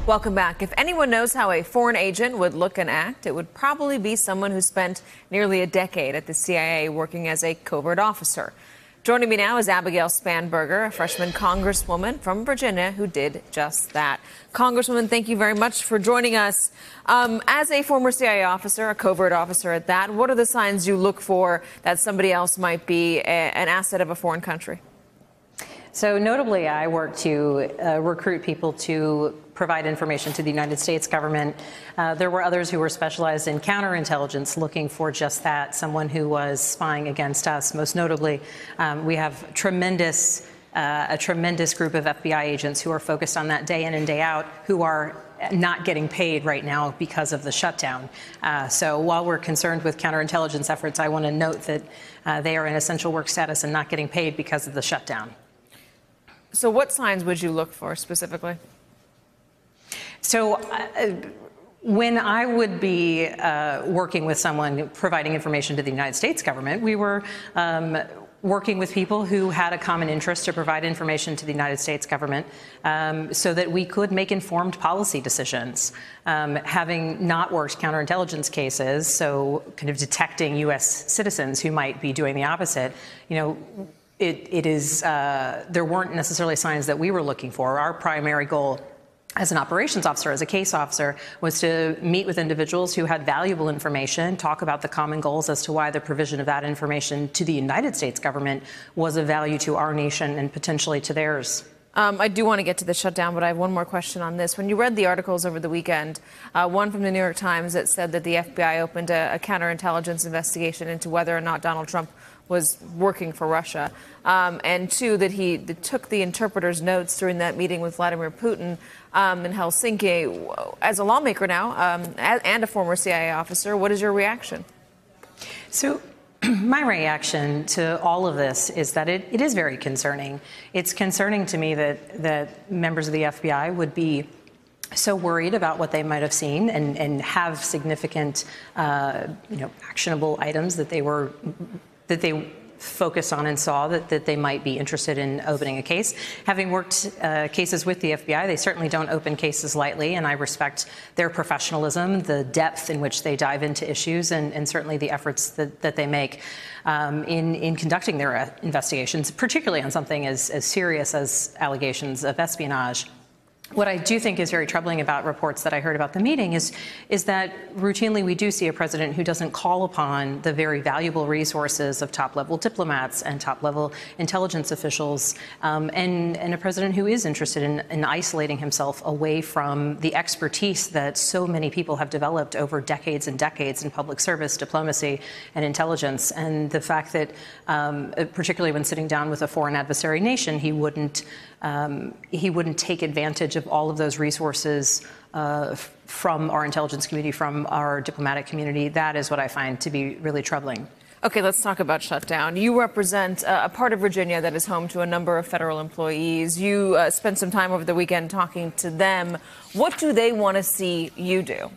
Welcome back. If anyone knows how a foreign agent would look and act, it would probably be someone who spent nearly a decade at the CIA working as a covert officer. Joining me now is Abigail Spanberger, a freshman congresswoman from Virginia who did just that. Congresswoman, thank you very much for joining us. As a former CIA officer, a covert officer at that, what are the signs you look for that somebody else might be an asset of a foreign country? So notably, I work to recruit people to provide information to the United States government. There were others who were specialized in counterintelligence looking for just that, someone who was spying against us. Most notably, we have a tremendous group of FBI agents who are focused on that day in and day out, who are not getting paid right now because of the shutdown. So while we're concerned with counterintelligence efforts, I want to note that they are in essential work status and not getting paid because of the shutdown. So what signs would you look for specifically? So when I would be working with someone providing information to the United States government, we were working with people who had a common interest to provide information to the United States government so that we could make informed policy decisions. Having not worked counterintelligence cases, so kind of detecting U.S. citizens who might be doing the opposite, there weren't necessarily signs that we were looking for. Our primary goal as an operations officer, as a case officer, was to meet with individuals who had valuable information, talk about the common goals as to why the provision of that information to the United States government was of value to our nation and potentially to theirs. I do want to get to the shutdown, but I have one more question on this. When you read the articles over the weekend, one from the New York Times that said that the FBI opened a counterintelligence investigation into whether or not Donald Trump was working for Russia, and two, that he took the interpreter's notes during that meeting with Vladimir Putin in Helsinki. As a lawmaker now and a former CIA officer, what is your reaction? So my reaction to all of this is that it is very concerning. It's concerning to me that members of the FBI would be so worried about what they might have seen and have significant, actionable items that they focused on and saw that they might be interested in opening a case. Having worked cases with the FBI, they certainly don't open cases lightly, and I respect their professionalism, the depth in which they dive into issues, and certainly the efforts that they make in conducting their investigations, particularly on something as serious as allegations of espionage. What I do think is very troubling about reports that I heard about the meeting is that routinely we do see a president who doesn't call upon the very valuable resources of top-level diplomats and top-level intelligence officials, and a president who is interested in isolating himself away from the expertise that so many people have developed over decades and decades in public service, diplomacy, and intelligence. And the fact that, particularly when sitting down with a foreign adversary nation, he wouldn't take advantage of all of those resources from our intelligence community, from our diplomatic community. That is what I find to be really troubling. Okay, let's talk about shutdown. You represent a part of Virginia that is home to a number of federal employees. You spent some time over the weekend talking to them. What do they want to see you do?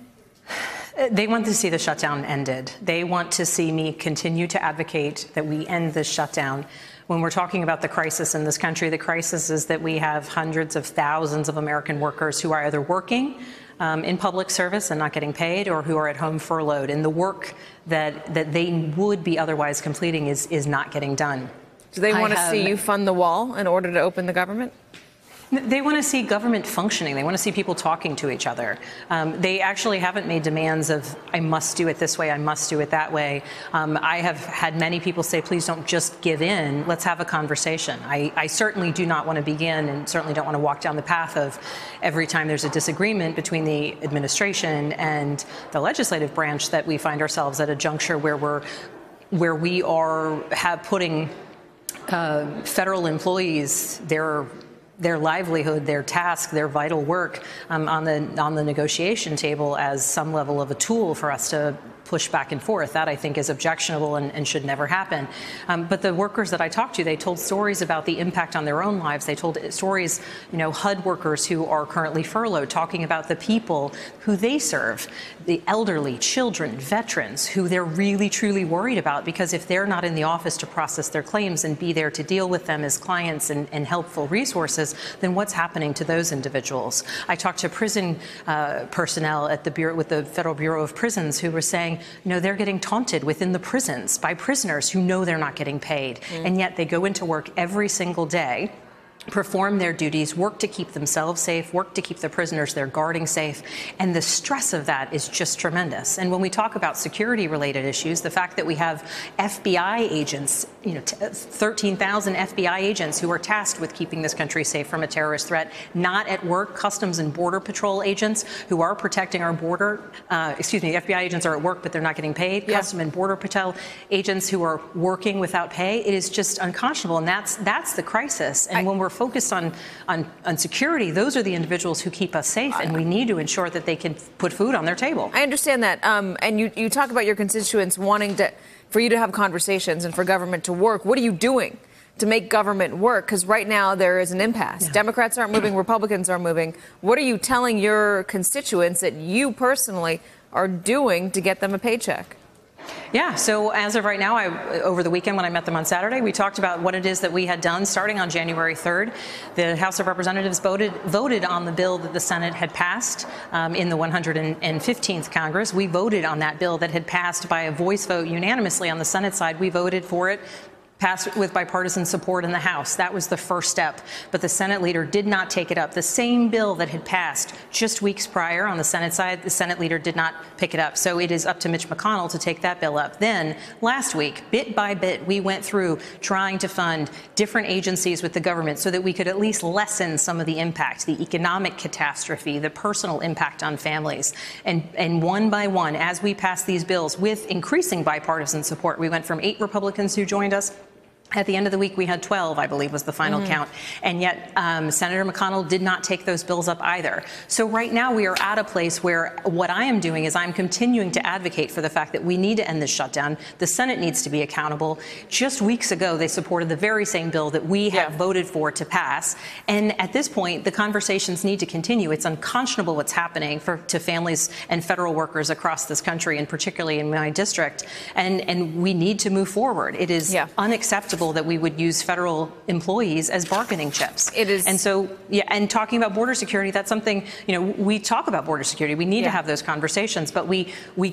They want to see the shutdown ended. They want to see me continue to advocate that we end this shutdown. When we're talking about the crisis in this country, the crisis is that we have hundreds of thousands of American workers who are either working in public service and not getting paid, or who are at home furloughed, and the work that they would be otherwise completing is not getting done. Do they want to see you fund the wall in order to open the government? They want to see government functioning. They want to see people talking to each other. They actually haven't made demands of, I must do it this way, I must do it that way. I have had many people say, please don't just give in, let's have a conversation. I certainly do not want to begin, and certainly don't want to walk down the path of every time there's a disagreement between the administration and the legislative branch that we find ourselves at a juncture where we are putting federal employees, their livelihood, their task, their vital work on the negotiation table as some level of a tool for us to push back and forth. That, I think, is objectionable and should never happen. But the workers that I talked to, they told stories about the impact on their own lives. They told stories, HUD workers who are currently furloughed, talking about the people who they serve, the elderly, children, veterans, who they're really, truly worried about, because if they're not in the office to process their claims and be there to deal with them as clients and helpful resources, resources, then what's happening to those individuals? I talked to prison personnel at the Bureau, with the Federal Bureau of Prisons, who were saying, they're getting taunted within the prisons by prisoners who know they're not getting paid, and yet they go into work every single day, perform their duties, work to keep themselves safe, work to keep the prisoners they're guarding safe, and the stress of that is just tremendous. And when we talk about security-related issues, the fact that we have FBI agents, 13,000 FBI agents who are tasked with keeping this country safe from a terrorist threat, not at work, Customs and Border Patrol agents who are protecting our border, FBI agents are at work, but they're not getting paid, Customs and Border Patrol agents who are working without pay, it is just unconscionable, and that's the crisis. And when we're focused on security, those are the individuals who keep us safe, and we need to ensure that they can put food on their table. I understand that. And you talk about your constituents wanting for you to have conversations and for government to work. What are you doing to make government work? Because right now there is an impasse. Yeah. Democrats aren't moving, Republicans aren't moving. What are you telling your constituents that you personally are doing to get them a paycheck? Yeah, so as of right now, over the weekend when I met them on Saturday, we talked about what it is that we had done starting on January 3rd. The House of Representatives voted on the bill that the Senate had passed in the 115th Congress. We voted on that bill that had passed by a voice vote unanimously on the Senate side. We voted for it. Passed with bipartisan support in the House. That was the first step. But the Senate leader did not take it up. The same bill that had passed just weeks prior on the Senate side, the Senate leader did not pick it up. So it is up to Mitch McConnell to take that bill up. Then last week, bit by bit, we went through trying to fund different agencies with the government so that we could at least lessen some of the impact, the economic catastrophe, the personal impact on families. And one by one, as we passed these bills with increasing bipartisan support, we went from 8 Republicans who joined us. At the end of the week, we had 12, I believe, was the final count. And yet Senator McConnell did not take those bills up either. So right now we are at a place where what I am doing is I'm continuing to advocate for the fact that we need to end this shutdown. The Senate needs to be accountable. Just weeks ago, they supported the very same bill that we have voted for to pass. And at this point, the conversations need to continue. It's unconscionable what's happening to families and federal workers across this country, and particularly in my district. And we need to move forward. It is unacceptable that we would use federal employees as bargaining chips. It is. And so, and talking about border security, that's something, we talk about border security. We need to have those conversations, but we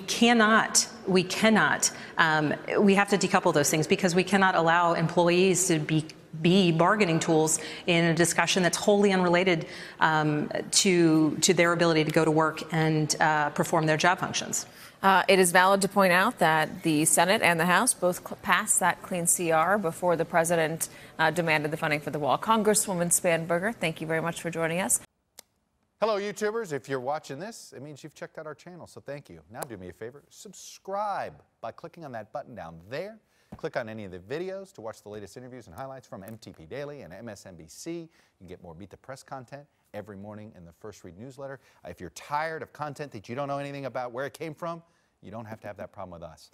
cannot, we have to decouple those things, because we cannot allow employees to be bargaining tools in a discussion that's wholly unrelated to their ability to go to work and perform their job functions. It is valid to point out that the Senate and the House both passed that clean CR before the president demanded the funding for the wall. Congresswoman Spanberger, thank you very much for joining us. Hello, YouTubers. If you're watching this, it means you've checked out our channel, so thank you. Now do me a favor, subscribe by clicking on that button down there. Click on any of the videos to watch the latest interviews and highlights from MTP Daily and MSNBC. You can get more Meet the Press content every morning in the First Read newsletter. If you're tired of content that you don't know anything about where it came from, you don't have to have that problem with us.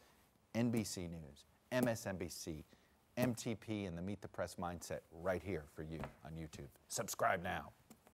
NBC News, MSNBC, MTP, and the Meet the Press mindset right here for you on YouTube. Subscribe now.